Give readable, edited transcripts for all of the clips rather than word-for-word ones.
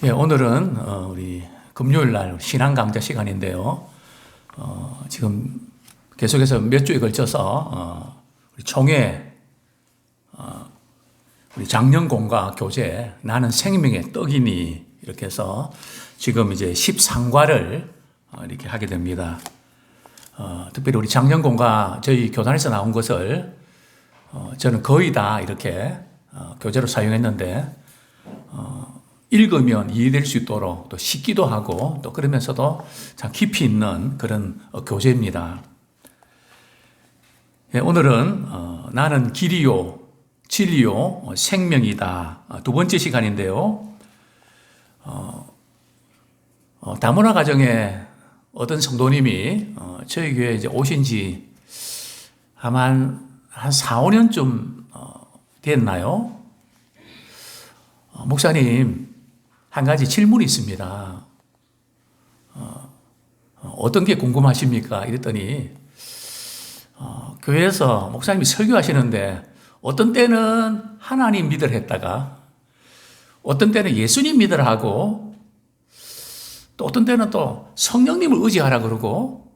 오늘은 우리 금요일 날 신앙 강좌 시간인데요. 지금 계속해서 몇 주에 걸쳐서 우리 총회 우리 장년공과 교재 나는 생명의 떡이니 이렇게 해서 지금 이제 13과를 이렇게 하게 됩니다. 특별히 우리 장년공과 저희 교단에서 나온 것을 저는 거의 다 이렇게 교재로 사용했는데 읽으면 이해될 수 있도록 또 쉽기도 하고 또 그러면서도 참 깊이 있는 그런 교재입니다. 오늘은 나는 길이요 진리요 생명이다 두 번째 시간인데요. 다문화 가정에 어떤 성도님이 저희 교회에 이제 오신 지 아마 한 4, 5년쯤 됐나요? 목사님, 한 가지 질문이 있습니다. 어떤 게 궁금하십니까? 이랬더니, 교회에서 목사님이 설교하시는데, 어떤 때는 하나님 믿으라 했다가, 어떤 때는 예수님 믿으라 하고, 또 어떤 때는 또 성령님을 의지하라 그러고,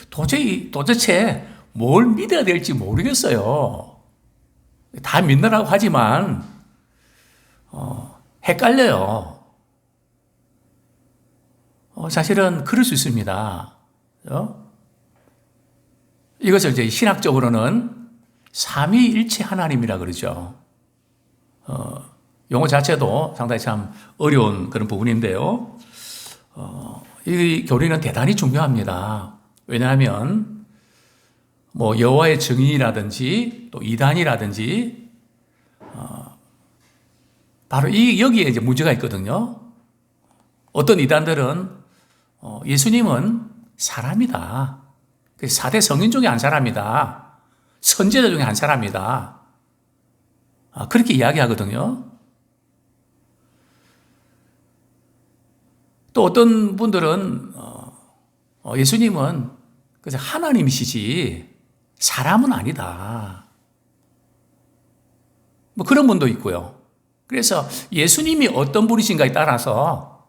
도대체 뭘 믿어야 될지 모르겠어요. 다 믿느라고 하지만, 헷갈려요. 사실은 그럴 수 있습니다. 이것을 이제 신학적으로는 삼위일체 하나님이라 그러죠. 용어 자체도 상당히 참 어려운 그런 부분인데요. 이 교리는 대단히 중요합니다. 왜냐하면 뭐 여호와의 증인이라든지 또 이단이라든지 바로 여기에 이제 문제가 있거든요. 어떤 이단들은 예수님은 사람이다. 4대 성인 중에 한 사람이다. 선지자 중에 한 사람이다. 그렇게 이야기하거든요. 또 어떤 분들은 예수님은 그저 하나님이시지 사람은 아니다. 뭐 그런 분도 있고요. 그래서 예수님이 어떤 분이신가에 따라서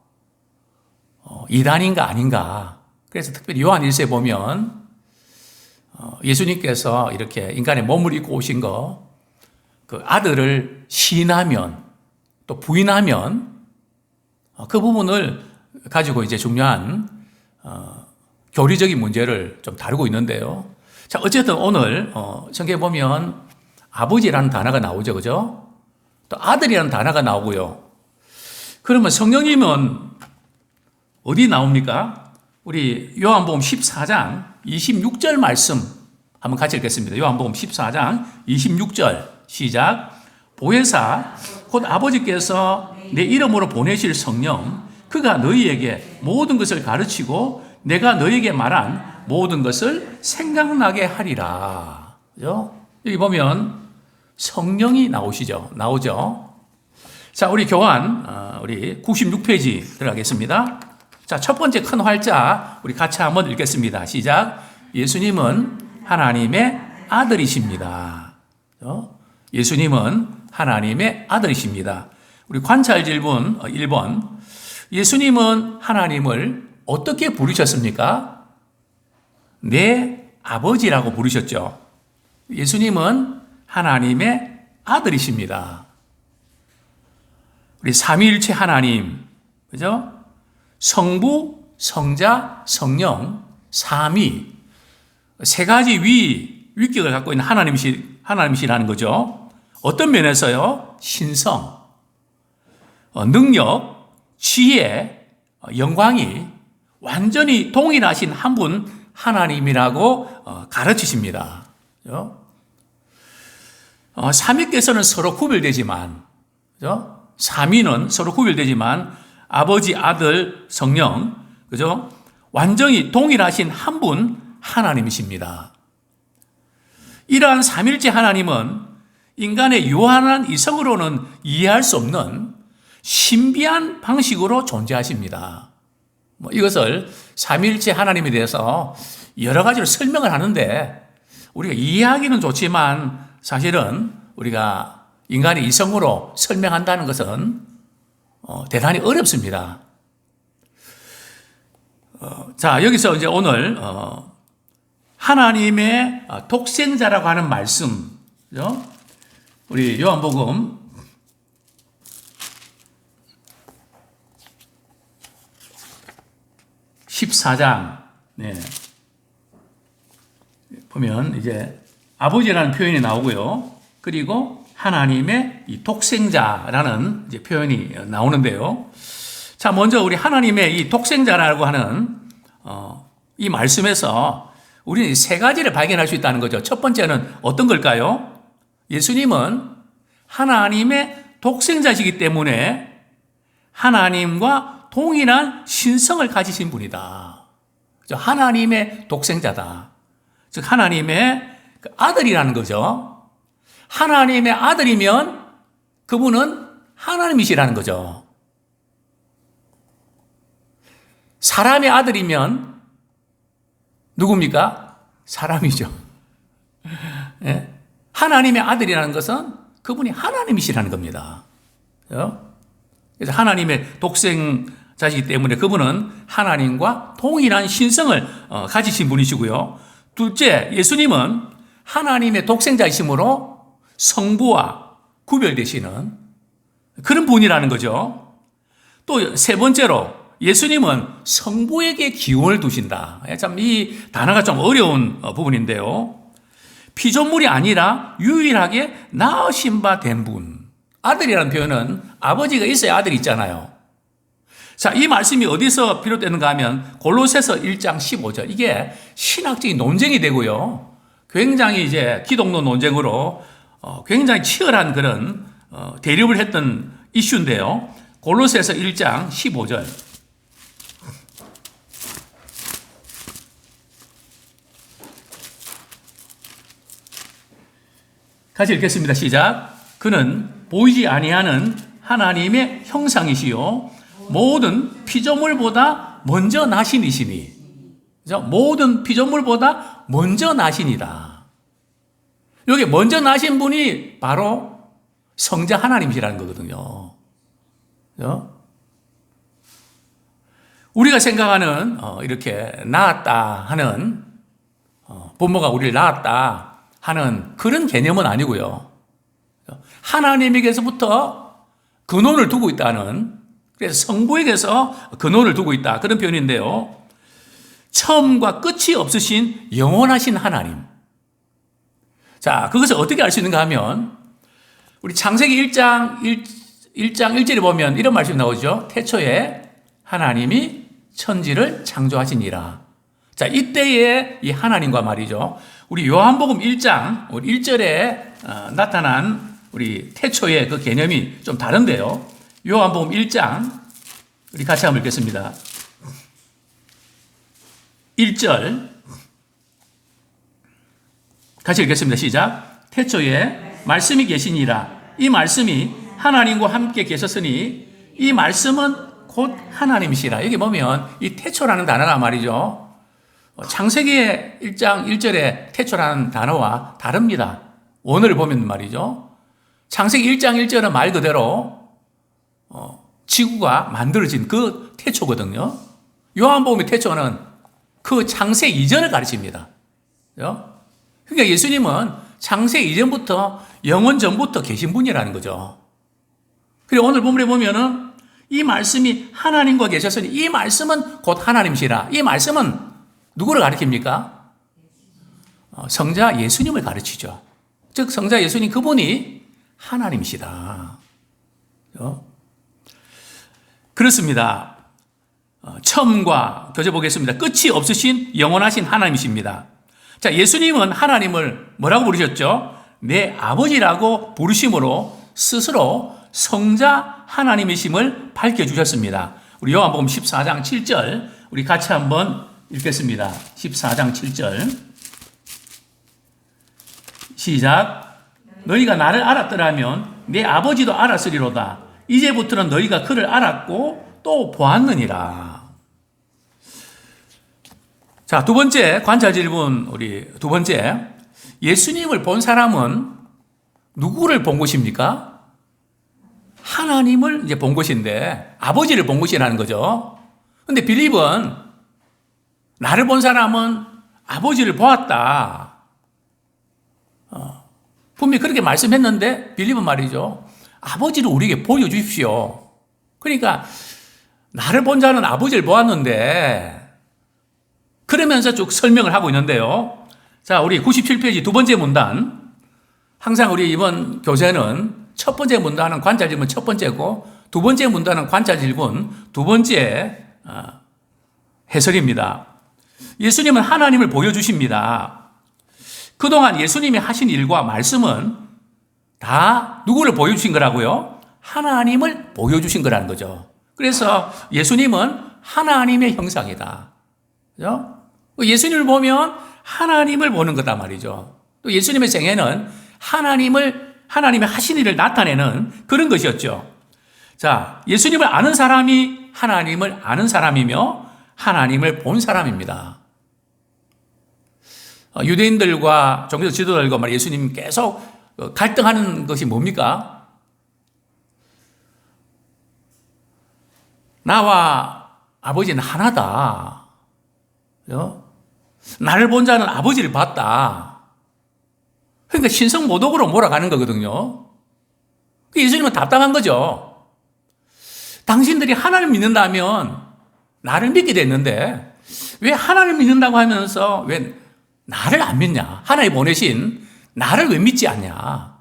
이단인가 아닌가. 그래서 특별히 요한 1세 보면 예수님께서 이렇게 인간의 몸을 입고 오신 거, 그 아들을 시인하면 또 부인하면 그 부분을 가지고 이제 중요한 교리적인 문제를 좀 다루고 있는데요. 자, 어쨌든 오늘 성경에 보면 아버지라는 단어가 나오죠, 그죠? 또 아들이라는 단어가 나오고요. 그러면 성령님은 어디 나옵니까? 우리 요한복음 14장 26절 말씀 한번 같이 읽겠습니다. 요한복음 14장 26절 시작. 보혜사 곧 아버지께서 내 이름으로 보내실 성령 그가 너희에게 모든 것을 가르치고 내가 너희에게 말한 모든 것을 생각나게 하리라. 그죠? 여기 보면 성령이 나오죠. 자, 우리 교환 우리 96페이지 들어가겠습니다. 자, 첫 번째 큰 활자 우리 같이 한번 읽겠습니다. 시작. 예수님은 하나님의 아들이십니다. 예수님은 하나님의 아들이십니다. 우리 관찰 질문 1번. 예수님은 하나님을 어떻게 부르셨습니까? 내 아버지라고 부르셨죠. 예수님은 하나님의 아들이십니다. 우리 삼위일체 하나님, 그죠? 성부, 성자, 성령, 삼위. 세 가지 위격을 갖고 있는 하나님이시라는 거죠. 어떤 면에서요? 신성, 능력, 지혜, 영광이 완전히 동일하신 한 분 하나님이라고 가르치십니다. 그죠? 삼위께서는 서로 구별되지만, 그죠? 삼위는 서로 구별되지만, 아버지, 아들, 성령, 그죠? 완전히 동일하신 한 분 하나님이십니다. 이러한 삼일째 하나님은 인간의 유한한 이성으로는 이해할 수 없는 신비한 방식으로 존재하십니다. 이것을 삼일째 하나님에 대해서 여러 가지로 설명을 하는데 우리가 이해하기는 좋지만 사실은 우리가 인간의 이성으로 설명한다는 것은 대단히 어렵습니다. 자, 여기서 이제 오늘 하나님의 독생자라고 하는 말씀, 그죠? 우리 요한복음 14장 보면 이제 아버지라는 표현이 나오고요. 그리고 하나님의 이 독생자라는 이제 표현이 나오는데요. 자, 먼저 우리 하나님의 이 독생자라고 하는 이 말씀에서 우리는 세 가지를 발견할 수 있다는 거죠. 첫 번째는 어떤 걸까요? 예수님은 하나님의 독생자시기 때문에 하나님과 동일한 신성을 가지신 분이다. 하나님의 독생자다. 즉 하나님의 아들이라는 거죠. 하나님의 아들이면 그분은 하나님이시라는 거죠. 사람의 아들이면 누굽니까? 사람이죠. 예? 하나님의 아들이라는 것은 그분이 하나님이시라는 겁니다. 그래서 하나님의 독생자이기 때문에 그분은 하나님과 동일한 신성을 가지신 분이시고요. 둘째, 예수님은 하나님의 독생자이심으로 성부와 구별되시는 그런 분이라는 거죠. 또 세 번째로 예수님은 성부에게 기원을 두신다. 참 이 단어가 좀 어려운 부분인데요. 피조물이 아니라 유일하게 낳으신 바 된 분. 아들이라는 표현은 아버지가 있어야 아들이 있잖아요. 자, 이 말씀이 어디서 비롯되는가 하면 골로새서 1장 15절. 이게 신학적인 논쟁이 되고요. 굉장히 이제 기독론 논쟁으로 굉장히 치열한 그런 대립을 했던 이슈인데요. 골로새서 1장 15절. 같이 읽겠습니다. 시작. 그는 보이지 아니하는 하나님의 형상이시요 모든 피조물보다 먼저 나신 이시니. 그죠? 모든 피조물보다 먼저 나신이다. 여기 먼저 나신 분이 바로 성자 하나님이시라는 거거든요. 그죠? 우리가 생각하는 이렇게 낳았다 하는 부모가 우리를 낳았다 하는 그런 개념은 아니고요. 하나님에게서부터 근원을 두고 있다는, 그래서 성부에게서 근원을 두고 있다 그런 표현인데요. 처음과 끝이 없으신 영원하신 하나님. 자, 그것을 어떻게 알 수 있는가 하면 우리 창세기 1장 1절에 보면 이런 말씀이 나오죠. 태초에 하나님이 천지를 창조하시니라. 자, 이때의 이 하나님과 말이죠. 우리 요한복음 1장 1절에 나타난 우리 태초의 그 개념이 좀 다른데요. 요한복음 1장 우리 같이 한번 읽겠습니다. 1절 같이 읽겠습니다. 시작. 태초에 말씀이 계시니라. 이 말씀이 하나님과 함께 계셨으니 이 말씀은 곧 하나님이시라. 여기 보면 이 태초라는 단어가 말이죠. 창세기 1장 1절의 태초라는 단어와 다릅니다. 원어를 보면 말이죠. 창세기 1장 1절은 말 그대로 지구가 만들어진 그 태초거든요. 요한복음의 태초는 그 창세 이전을 가르칩니다. 그러니까 예수님은 창세 이전부터 영원 전부터 계신 분이라는 거죠. 그리고 오늘 본문에 보면은 이 말씀이 하나님과 계셨으니 이 말씀은 곧 하나님이시라. 이 말씀은 누구를 가리킵니까? 성자 예수님을 가르치죠. 즉 성자 예수님 그분이 하나님이시다. 그렇습니다. 처음과 교재 보겠습니다. 끝이 없으신 영원하신 하나님이십니다. 자, 예수님은 하나님을 뭐라고 부르셨죠? 내 아버지라고 부르심으로 스스로 성자 하나님이심을 밝혀주셨습니다. 우리 요한복음 14장 7절 우리 같이 한번 읽겠습니다. 14장 7절 시작. 너희가 나를 알았더라면 내 아버지도 알았으리로다. 이제부터는 너희가 그를 알았고 또 보았느니라. 자, 두 번째 관찰 질문 우리 두 번째. 예수님을 본 사람은 누구를 본 것입니까? 하나님을 이제 본 것인데 아버지를 본 것이라는 거죠. 근데 빌립은 나를 본 사람은 아버지를 보았다. 분명히 그렇게 말씀했는데 빌립은 말이죠. 아버지를 우리에게 보여주십시오. 그러니까 나를 본 자는 아버지를 보았는데 그러면서 쭉 설명을 하고 있는데요. 자, 우리 97페이지 두 번째 문단. 항상 우리 이번 교재는 첫 번째 문단은 관찰 질문 첫 번째고 두 번째 문단은 관찰 질문 두 번째 해설입니다. 예수님은 하나님을 보여주십니다. 그동안 예수님이 하신 일과 말씀은 다 누구를 보여주신 거라고요? 하나님을 보여주신 거라는 거죠. 그래서 예수님은 하나님의 형상이다. 그죠? 예수님을 보면 하나님을 보는 거다 말이죠. 또 예수님의 생애는 하나님의 하신 일을 나타내는 그런 것이었죠. 자, 예수님을 아는 사람이 하나님을 아는 사람이며 하나님을 본 사람입니다. 유대인들과 종교 지도자들과 말 예수님 계속 갈등하는 것이 뭡니까? 나와 아버지는 하나다. 나를 본 자는 아버지를 봤다. 그러니까 신성모독으로 몰아가는 거거든요. 예수님은 답답한 거죠. 당신들이 하나님을 믿는다면 나를 믿게 됐는데 왜 하나님을 믿는다고 하면서 왜 나를 안 믿냐? 하나님 보내신 나를 왜 믿지 않냐?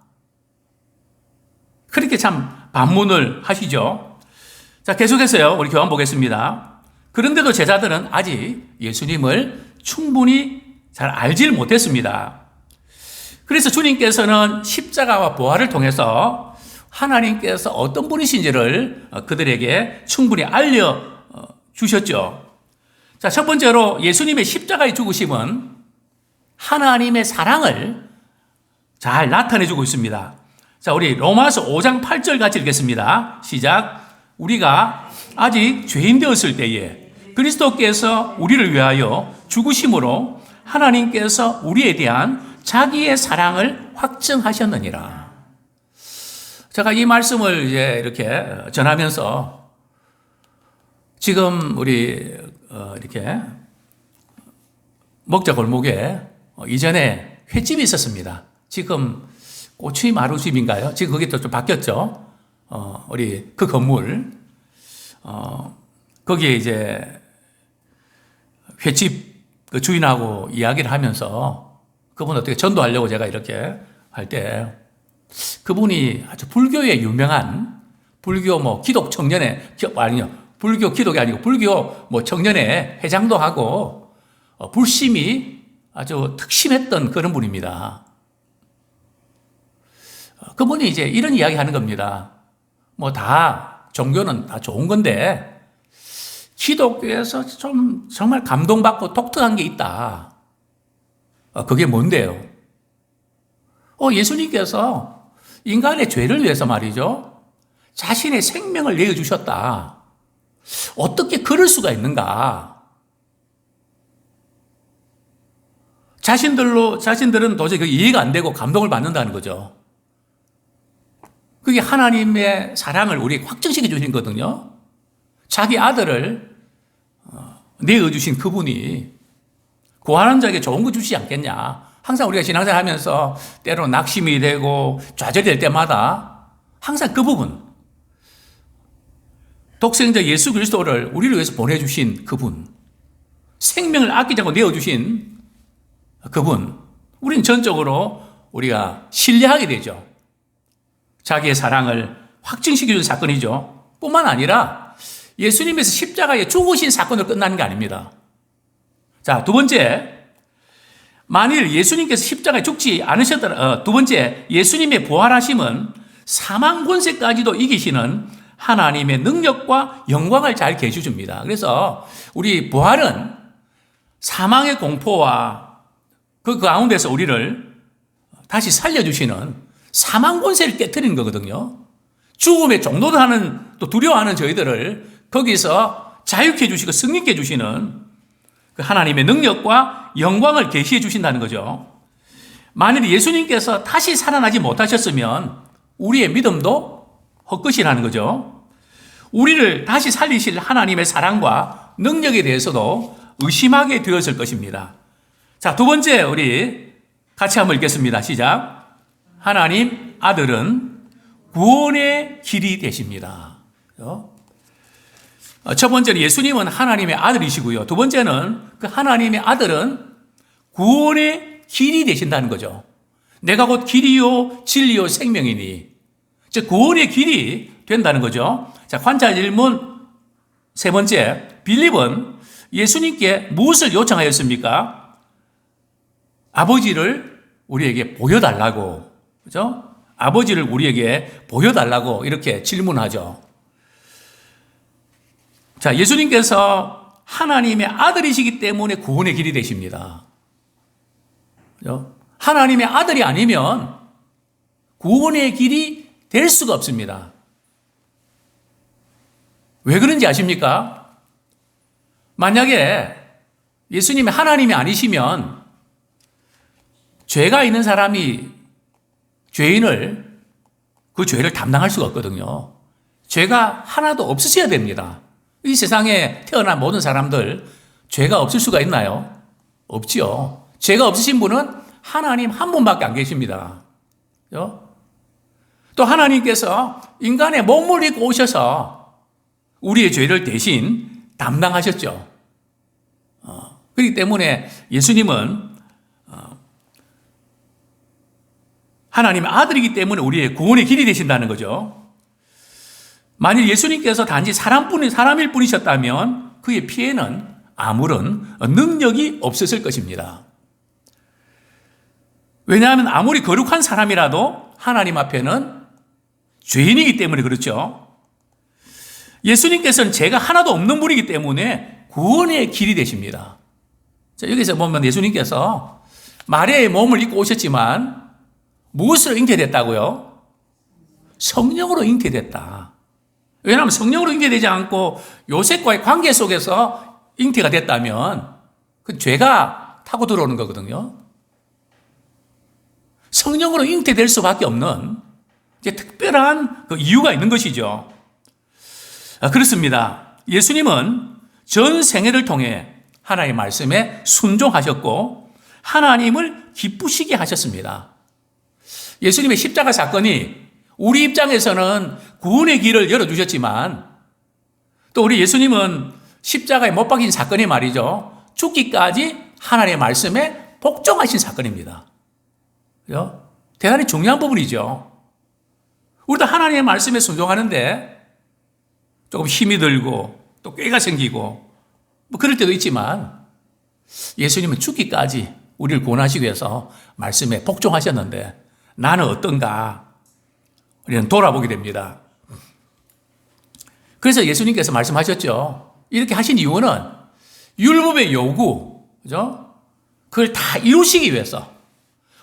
그렇게 참 반문을 하시죠. 자, 계속해서요. 우리 교환 보겠습니다. 그런데도 제자들은 아직 예수님을 충분히 잘 알지를 못했습니다. 그래서 주님께서는 십자가와 부활을 통해서 하나님께서 어떤 분이신지를 그들에게 충분히 알려주셨죠. 자, 첫 번째로 예수님의 십자가의 죽으심은 하나님의 사랑을 잘 나타내주고 있습니다. 자, 우리 로마서 5장 8절 같이 읽겠습니다. 시작. 우리가 아직 죄인 되었을 때에 그리스도께서 우리를 위하여 죽으심으로 하나님께서 우리에 대한 자기의 사랑을 확증하셨느니라. 제가 이 말씀을 이제 이렇게 전하면서 지금 우리 이렇게 먹자 골목에 이전에 횟집이 있었습니다. 지금 꼬추이 마루집인가요? 지금 거기 또 좀 바뀌었죠. 우리 그 건물 거기에 이제 횟집 그 주인하고 이야기를 하면서 그분 어떻게 전도하려고 제가 이렇게 할 때 그분이 아주 불교에 유명한 불교 뭐 기독 청년회 아니요 불교 기독이 아니고 불교 뭐 청년회 회장도 하고 불심이 아주 특심했던 그런 분입니다. 그분이 이제 이런 이야기 하는 겁니다. 뭐 다 종교는 다 좋은 건데 기독교에서 좀 정말 감동받고 독특한 게 있다. 그게 뭔데요? 예수님께서 인간의 죄를 위해서 말이죠. 자신의 생명을 내어주셨다. 어떻게 그럴 수가 있는가? 자신들은 도저히 이해가 안 되고 감동을 받는다는 거죠. 그게 하나님의 사랑을 우리에게 확증시켜 주신 거거든요. 자기 아들을 내어주신 그분이 구하는 자에게 좋은 거 주시지 않겠냐. 항상 우리가 신앙생활 하면서 때로 낙심이 되고 좌절이 될 때마다 항상 그 부분, 독생자 예수 그리스도를 우리를 위해서 보내주신 그분, 생명을 아끼지 않고 내어주신 그분, 우리는 전적으로 우리가 신뢰하게 되죠. 자기의 사랑을 확증시켜준 사건이죠. 뿐만 아니라 예수님께서 십자가에 죽으신 사건으로 끝나는 게 아닙니다. 자, 두 번째, 만일 예수님께서 십자가에 죽지 않으셨더라, 두 번째, 예수님의 부활하심은 사망 권세까지도 이기시는 하나님의 능력과 영광을 잘 계시 줍니다. 그래서 우리 부활은 사망의 공포와 그 가운데서 우리를 다시 살려주시는 사망 권세를 깨트리는 거거든요. 죽음의 종노도 하는, 또 두려워하는 저희들을 거기서 자유케 해주시고 승리케 해주시는 그 하나님의 능력과 영광을 계시해 주신다는 거죠. 만일 예수님께서 다시 살아나지 못하셨으면 우리의 믿음도 헛것이라는 거죠. 우리를 다시 살리실 하나님의 사랑과 능력에 대해서도 의심하게 되었을 것입니다. 자, 두 번째 우리 같이 한번 읽겠습니다. 시작. 하나님 아들은 구원의 길이 되십니다. 첫 번째는 예수님은 하나님의 아들이시고요. 두 번째는 그 하나님의 아들은 구원의 길이 되신다는 거죠. 내가 곧 길이요 진리요 생명이니, 즉 구원의 길이 된다는 거죠. 자, 관찰 질문 세 번째, 빌립은 예수님께 무엇을 요청하였습니까? 아버지를 우리에게 보여달라고, 그죠? 아버지를 우리에게 보여달라고 이렇게 질문하죠. 자, 예수님께서 하나님의 아들이시기 때문에 구원의 길이 되십니다. 그죠? 하나님의 아들이 아니면 구원의 길이 될 수가 없습니다. 왜 그런지 아십니까? 만약에 예수님이 하나님이 아니시면 죄가 있는 사람이 죄인을, 그 죄를 담당할 수가 없거든요. 죄가 하나도 없으셔야 됩니다. 이 세상에 태어난 모든 사람들 죄가 없을 수가 있나요? 없지요. 죄가 없으신 분은 하나님 한 분밖에 안 계십니다. 또 하나님께서 인간의 몸을 입고 오셔서 우리의 죄를 대신 담당하셨죠. 그렇기 때문에 예수님은 하나님의 아들이기 때문에 우리의 구원의 길이 되신다는 거죠. 만일 예수님께서 단지 사람일 뿐이셨다면 그의 피에는 아무런 능력이 없었을 것입니다. 왜냐하면 아무리 거룩한 사람이라도 하나님 앞에는 죄인이기 때문에 그렇죠. 예수님께서는 죄가 하나도 없는 분이기 때문에 구원의 길이 되십니다. 자, 여기서 보면 예수님께서 마리아의 몸을 입고 오셨지만 무엇으로 잉태됐다고요? 성령으로 잉태됐다. 왜냐하면 성령으로 잉태되지 않고 요셉과의 관계 속에서 잉태가 됐다면 그 죄가 타고 들어오는 거거든요. 성령으로 잉태될 수밖에 없는 이제 특별한 그 이유가 있는 것이죠. 그렇습니다. 예수님은 전 생애를 통해 하나님의 말씀에 순종하셨고 하나님을 기쁘시게 하셨습니다. 예수님의 십자가 사건이 우리 입장에서는 구원의 길을 열어주셨지만 또 우리 예수님은 십자가에 못 박힌 사건이 말이죠. 죽기까지 하나님의 말씀에 복종하신 사건입니다. 그죠? 대단히 중요한 부분이죠. 우리도 하나님의 말씀에 순종하는데 조금 힘이 들고 또 꾀가 생기고 뭐 그럴 때도 있지만 예수님은 죽기까지 우리를 구원하시기 위해서 말씀에 복종하셨는데 나는 어떤가? 우리는 돌아보게 됩니다. 그래서 예수님께서 말씀하셨죠. 이렇게 하신 이유는 율법의 요구, 그죠? 그걸 다 이루시기 위해서,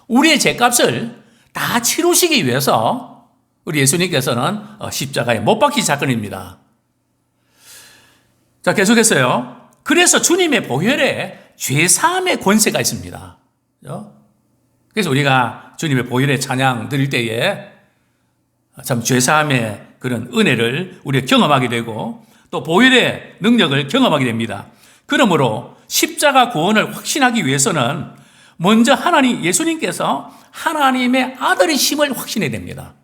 우리의 죄값을 다 치루시기 위해서 우리 예수님께서는 십자가에 못 박힌 사건입니다. 자, 계속해서요. 그래서 주님의 보혈에 죄사함의 권세가 있습니다. 그죠? 그래서 우리가 주님의 보혈의 찬양 드릴 때에 참 죄사함의 그런 은혜를 우리가 경험하게 되고 또 보혈의 능력을 경험하게 됩니다. 그러므로 십자가 구원을 확신하기 위해서는 먼저 하나님, 예수님께서 하나님의 아들이심을 확신해야 됩니다.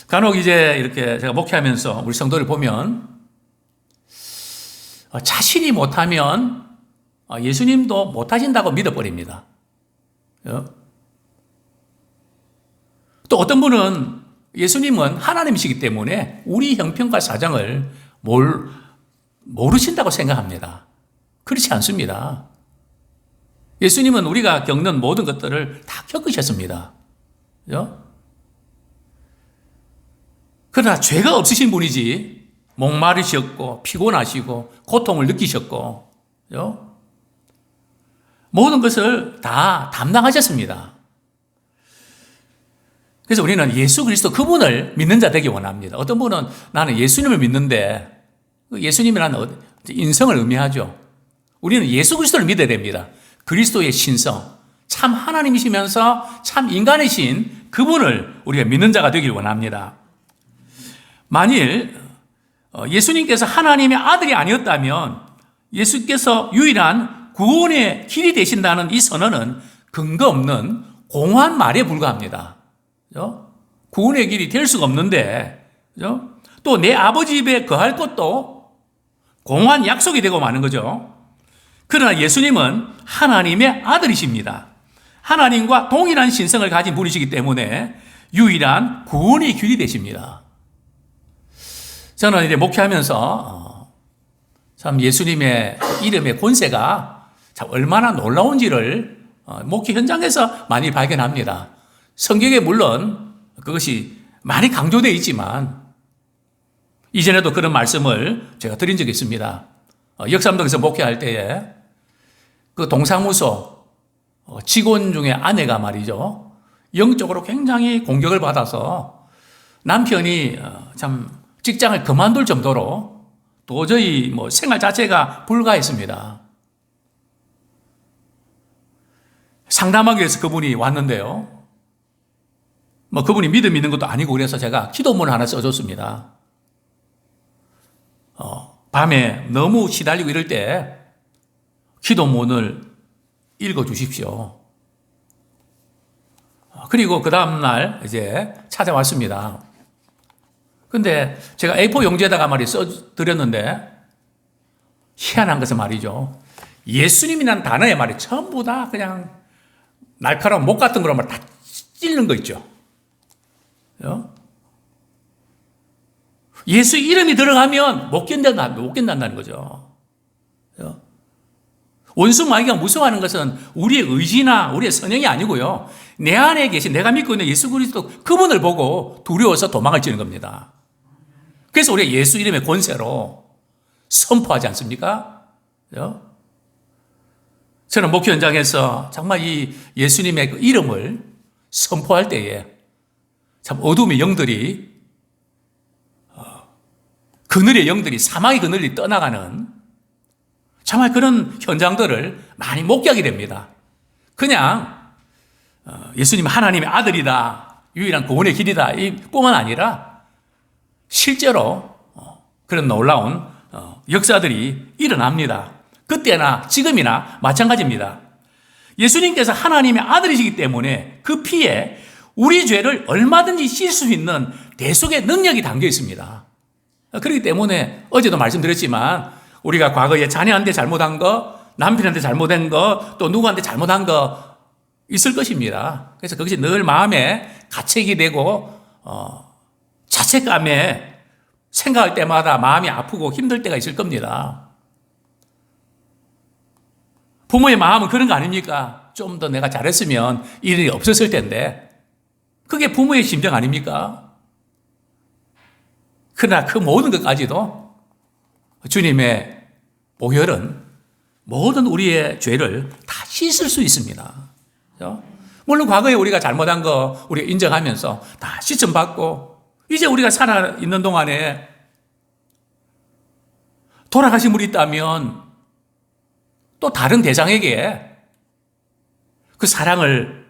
간혹 이제 이렇게 제가 목회하면서 우리 성도를 보면 자신이 못하면 예수님도 못하신다고 믿어버립니다. 또 어떤 분은 예수님은 하나님이시기 때문에 우리 형편과 사정을 모르신다고 생각합니다. 그렇지 않습니다. 예수님은 우리가 겪는 모든 것들을 다 겪으셨습니다. 그죠? 그러나 죄가 없으신 분이지 목마르셨고 피곤하시고 고통을 느끼셨고, 그죠? 모든 것을 다 담당하셨습니다. 그래서 우리는 예수 그리스도 그분을 믿는 자 되기 원합니다. 어떤 분은 나는 예수님을 믿는데, 예수님이라는 인성을 의미하죠. 우리는 예수 그리스도를 믿어야 됩니다. 그리스도의 신성, 참 하나님이시면서 참 인간이신 그분을 우리가 믿는 자가 되길 원합니다. 만일 예수님께서 하나님의 아들이 아니었다면 예수께서 유일한 구원의 길이 되신다는 이 선언은 근거 없는 공허한 말에 불과합니다. 그죠? 구원의 길이 될 수가 없는데, 또 내 아버지 집에 거할 것도 공허한 약속이 되고 마는 거죠. 그러나 예수님은 하나님의 아들이십니다. 하나님과 동일한 신성을 가진 분이시기 때문에 유일한 구원의 길이 되십니다. 저는 이제 목회하면서 참 예수님의 이름의 권세가 참 얼마나 놀라운지를 목회 현장에서 많이 발견합니다. 성경에 물론 그것이 많이 강조되어 있지만 이전에도 그런 말씀을 제가 드린 적이 있습니다. 역삼동에서 목회할 때에 그 동사무소 직원 중에 아내가 말이죠. 영적으로 굉장히 공격을 받아서 남편이 참 직장을 그만둘 정도로 도저히 생활 자체가 불가했습니다. 상담하기 위해서 그분이 왔는데요. 그분이 믿음 있는 것도 아니고 그래서 제가 기도문을 하나 써줬습니다. 밤에 너무 시달리고 이럴 때 기도문을 읽어주십시오. 그리고 그 다음날 이제 찾아왔습니다. 근데 제가 A4 용지에다가 써드렸는데 희한한 것은 말이죠. 예수님이라는 단어의 말이 전부 다 그냥 날카로운 목 같은 거로 다 찔는 거 있죠. 예수 이름이 들어가면 못 견딘다는 거죠. 원수 마귀가 무서워하는 것은 우리의 의지나 우리의 선행이 아니고요. 내 안에 계신 내가 믿고 있는 예수 그리스도 그분을 보고 두려워서 도망을 치는 겁니다. 그래서 우리가 예수 이름의 권세로 선포하지 않습니까? 저는 목회 현장에서 정말 이 예수님의 그 이름을 선포할 때에 참 어둠의 영들이 그늘의 영들이 사망의 그늘이 떠나가는 정말 그런 현장들을 많이 목격하게 됩니다. 그냥 예수님 하나님의 아들이다, 유일한 구원의 길이다 이 뿐만 아니라 실제로 그런 놀라운 역사들이 일어납니다. 그때나 지금이나 마찬가지입니다. 예수님께서 하나님의 아들이시기 때문에 그 피에 우리 죄를 얼마든지 씻을 수 있는 대속의 능력이 담겨 있습니다. 그렇기 때문에 어제도 말씀드렸지만 우리가 과거에 자녀한테 잘못한 거, 남편한테 잘못한 거, 또 누구한테 잘못한 거 있을 것입니다. 그래서 그것이 늘 마음에 가책이 되고 자책감에 생각할 때마다 마음이 아프고 힘들 때가 있을 겁니다. 부모의 마음은 그런 거 아닙니까? 좀 더 내가 잘했으면 이 일이 없었을 텐데 그게 부모의 심정 아닙니까? 그러나 그 모든 것까지도 주님의 보혈은 모든 우리의 죄를 다 씻을 수 있습니다. 물론 과거에 우리가 잘못한 거 우리가 인정하면서 다 씻음받고 이제 우리가 살아있는 동안에 돌아가신 분이 있다면 또 다른 대상에게 그 사랑을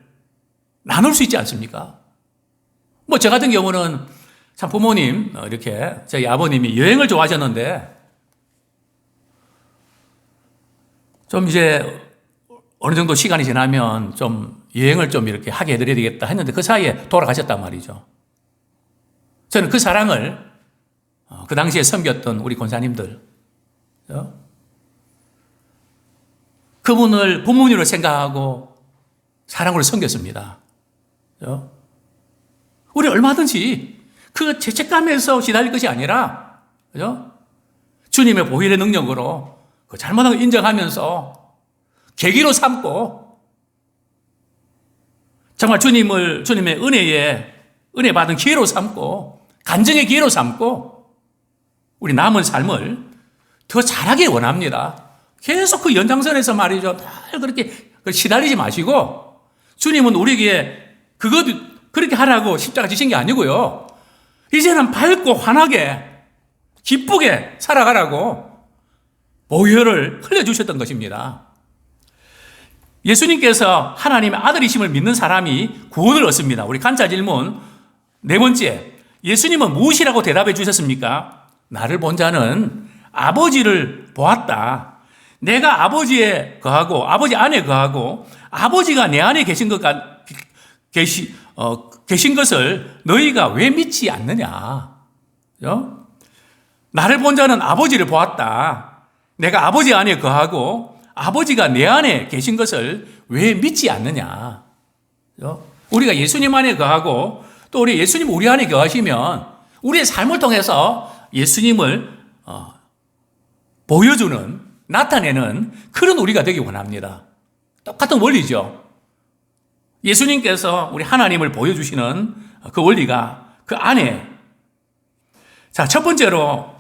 나눌 수 있지 않습니까? 저 같은 경우는 참 부모님, 이렇게 저희 아버님이 여행을 좋아하셨는데 좀 이제 어느 정도 시간이 지나면 좀 여행을 좀 이렇게 하게 해드려야 되겠다 했는데 그 사이에 돌아가셨단 말이죠. 저는 그 사랑을 그 당시에 섬겼던 우리 권사님들, 그분을 부모님으로 생각하고 사랑으로 섬겼습니다. 우리 얼마든지 그 죄책감에서 시달릴 것이 아니라, 그죠? 주님의 보혈의 능력으로 그 잘못한 걸 인정하면서 계기로 삼고 정말 주님의 은혜 받은 기회로 삼고 간증의 기회로 삼고 우리 남은 삶을 더 잘하길 원합니다. 계속 그 연장선에서 말이죠. 늘 그렇게 시달리지 마시고 주님은 우리에게 그렇게 하라고 십자가 지신 게 아니고요. 이제는 밝고 환하게 기쁘게 살아가라고 보혈을 흘려주셨던 것입니다. 예수님께서 하나님의 아들이심을 믿는 사람이 구원을 얻습니다. 우리 관찰 질문 네 번째, 예수님은 무엇이라고 대답해 주셨습니까? 나를 본 자는 아버지를 보았다. 내가 아버지에 거하고 아버지 안에 거하고 아버지가 내 안에 계신 것을 너희가 왜 믿지 않느냐? 나를 본 자는 아버지를 보았다. 내가 아버지 안에 거하고 아버지가 내 안에 계신 것을 왜 믿지 않느냐? 우리가 예수님 안에 거하고 또 우리 예수님 우리 안에 거하시면 우리의 삶을 통해서 예수님을 보여주는, 나타내는 그런 우리가 되기 원합니다. 똑같은 원리죠. 예수님께서 우리 하나님을 보여주시는 그 원리가 그 안에. 자, 첫 번째로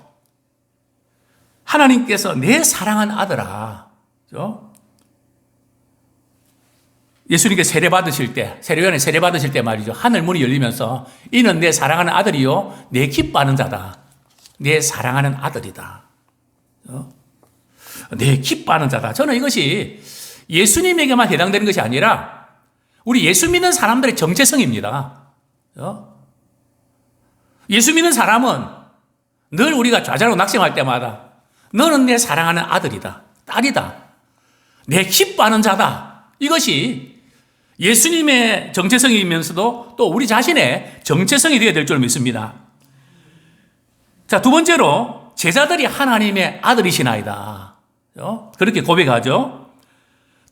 하나님께서 내 사랑한 아들아. 예수님께 세례요한에 세례 받으실 때 말이죠. 하늘 문이 열리면서 이는 내 사랑하는 아들이요 내 기뻐하는 자다. 내 사랑하는 아들이다. 내 기뻐하는 자다. 저는 이것이 예수님에게만 해당되는 것이 아니라 우리 예수 믿는 사람들의 정체성입니다. 예수 믿는 사람은 늘 우리가 좌절하고 낙심할 때마다 너는 내 사랑하는 아들이다. 딸이다. 내 기뻐하는 자다. 이것이 예수님의 정체성이면서도 또 우리 자신의 정체성이 되어야 될 줄 믿습니다. 자, 두 번째로 제자들이 하나님의 아들이시나이다. 그렇게 고백하죠.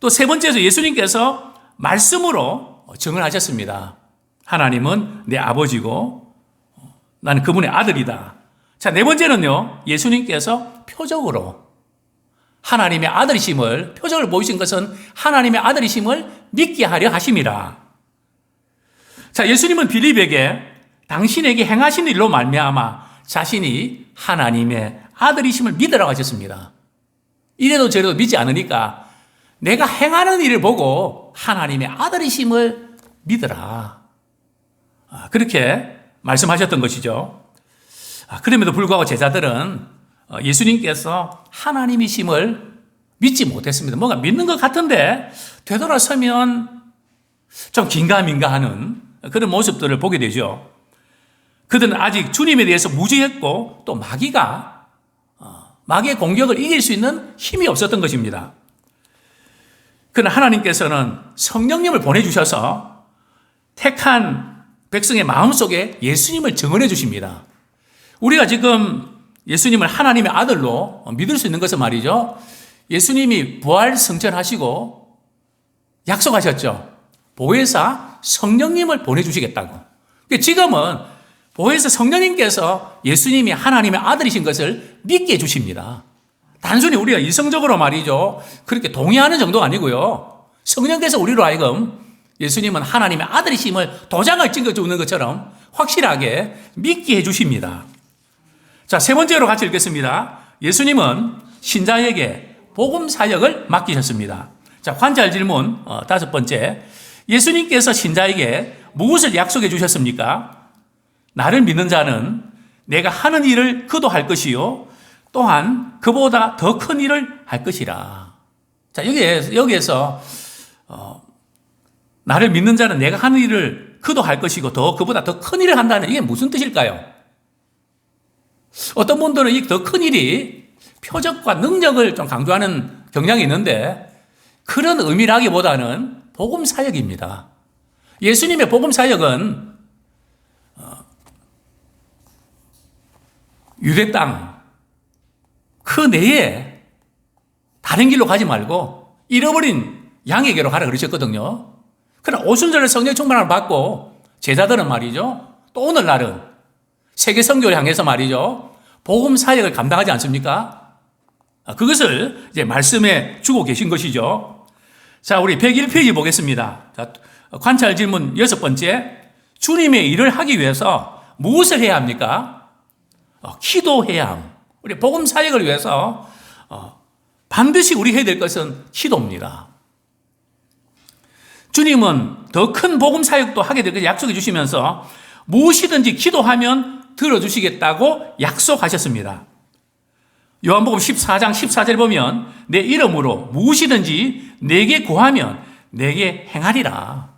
또 세 번째로 예수님께서 말씀으로 증언하셨습니다. 하나님은 내 아버지고 나는 그분의 아들이다. 자, 네 번째는요, 예수님께서 표적으로 하나님의 아들이심을, 표적을 보이신 것은 하나님의 아들이심을 믿게 하려 하심이라. 자, 예수님은 빌립에게 당신에게 행하신 일로 말미암아 자신이 하나님의 아들이심을 믿으라고 하셨습니다. 이래도 저래도 믿지 않으니까 내가 행하는 일을 보고 하나님의 아들이심을 믿으라. 그렇게 말씀하셨던 것이죠. 그럼에도 불구하고 제자들은 예수님께서 하나님이심을 믿지 못했습니다. 뭔가 믿는 것 같은데 되돌아서면 좀 긴가민가하는 그런 모습들을 보게 되죠. 그들은 아직 주님에 대해서 무지했고 또 마귀의 공격을 이길 수 있는 힘이 없었던 것입니다. 그러나 하나님께서는 성령님을 보내주셔서 택한 백성의 마음속에 예수님을 증언해 주십니다. 우리가 지금 예수님을 하나님의 아들로 믿을 수 있는 것은 말이죠. 예수님이 부활 승천하시고 약속하셨죠. 보혜사 성령님을 보내주시겠다고. 지금은 보혜사 성령님께서 예수님이 하나님의 아들이신 것을 믿게 해주십니다. 단순히 우리가 이성적으로 말이죠. 그렇게 동의하는 정도가 아니고요. 성령께서 우리로 하여금 예수님은 하나님의 아들이심을 도장을 찍어주는 것처럼 확실하게 믿게 해주십니다. 자, 세 번째로 같이 읽겠습니다. 예수님은 신자에게 복음 사역을 맡기셨습니다. 자, 관찰 질문 다섯 번째. 예수님께서 신자에게 무엇을 약속해 주셨습니까? 나를 믿는 자는 내가 하는 일을 그도 할 것이요 또한 그보다 더 큰 일을 할 것이라. 자, 여기에서 나를 믿는 자는 내가 하는 일을 그도 할 것이고 그보다 더 큰 일을 한다는 이게 무슨 뜻일까요? 어떤 분들은 이 더 큰 일이 표적과 능력을 좀 강조하는 경향이 있는데 그런 의미라기보다는 복음 사역입니다. 예수님의 복음 사역은 유대 땅 그 내에 다른 길로 가지 말고 잃어버린 양에게로 가라 그러셨거든요. 그러나 오순절에 성령 충만을 받고 제자들은 말이죠. 또 오늘날은 세계 선교를 향해서 말이죠. 복음 사역을 감당하지 않습니까? 그것을 이제 말씀해 주고 계신 것이죠. 자, 우리 101페이지 보겠습니다. 자, 관찰 질문 여섯 번째. 주님의 일을 하기 위해서 무엇을 해야 합니까? 기도해야 함. 우리 복음 사역을 위해서 반드시 우리 해야 될 것은 기도입니다. 주님은 더 큰 복음 사역도 하게 될 것을 약속해 주시면서 무엇이든지 기도하면 들어주시겠다고 약속하셨습니다. 요한복음 14장 14절 보면 내 이름으로 무엇이든지 내게 구하면 내게 행하리라.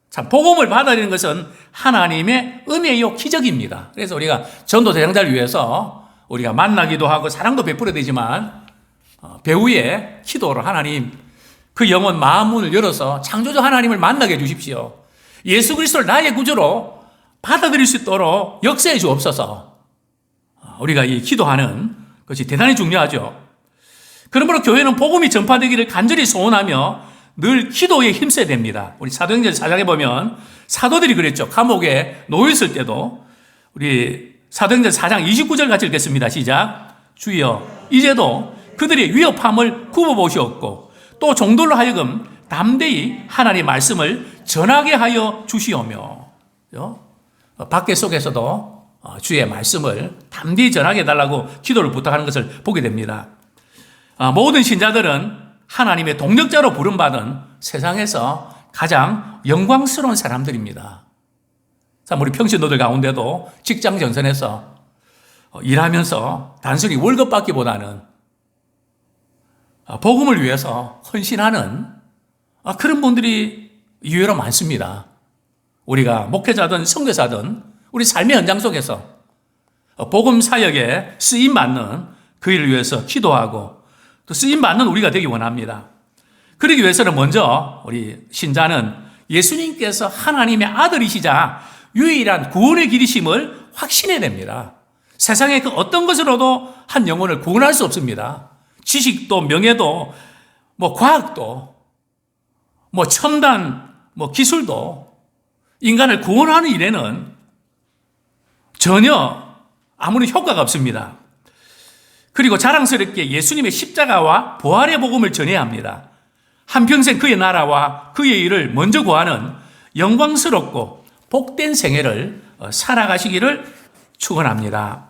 참, 복음을 받아들이는 것은 하나님의 은혜요 기적입니다. 그래서 우리가 전도 대상자를 위해서 우리가 만나기도 하고 사랑도 베풀어야 되지만 배후에 기도로 하나님 그 영혼 마음 문을 열어서 창조주 하나님을 만나게 해주십시오. 예수 그리스도를 나의 구주로 받아들일 수 있도록 역사해 주옵소서. 우리가 이 기도하는 것이 대단히 중요하죠. 그러므로 교회는 복음이 전파되기를 간절히 소원하며 늘 기도에 힘써야 됩니다. 우리 사도행전 4장에 보면 사도들이 그랬죠. 감옥에 놓였을 때도 우리 사도행전 4장 29절 같이 읽겠습니다. 시작. 주여 이제도 그들의 위협함을 굽어보시옵고 또 종들로 하여금 담대히 하나님의 말씀을 전하게 하여 주시오며. 밖에 속에서도 주의 말씀을 담대히 전하게 해달라고 기도를 부탁하는 것을 보게 됩니다. 모든 신자들은 하나님의 동력자로 부름받은 세상에서 가장 영광스러운 사람들입니다. 참, 우리 평신도들 가운데도 직장 전선에서 일하면서 단순히 월급 받기보다는 복음을 위해서 헌신하는 그런 분들이 의외로 많습니다. 우리가 목회자든 선교사든 우리 삶의 현장 속에서 복음 사역에 쓰임받는 그 일을 위해서 기도하고 또 쓰임받는 우리가 되기 원합니다. 그러기 위해서는 먼저 우리 신자는 예수님께서 하나님의 아들이시자 유일한 구원의 길이심을 확신해야 됩니다. 세상의 그 어떤 것으로도 한 영혼을 구원할 수 없습니다. 지식도 명예도 과학도 첨단 기술도 인간을 구원하는 일에는 전혀 아무런 효과가 없습니다. 그리고 자랑스럽게 예수님의 십자가와 부활의 복음을 전해야 합니다. 한평생 그의 나라와 그의 일을 먼저 구하는 영광스럽고 복된 생애를 살아가시기를 축원합니다.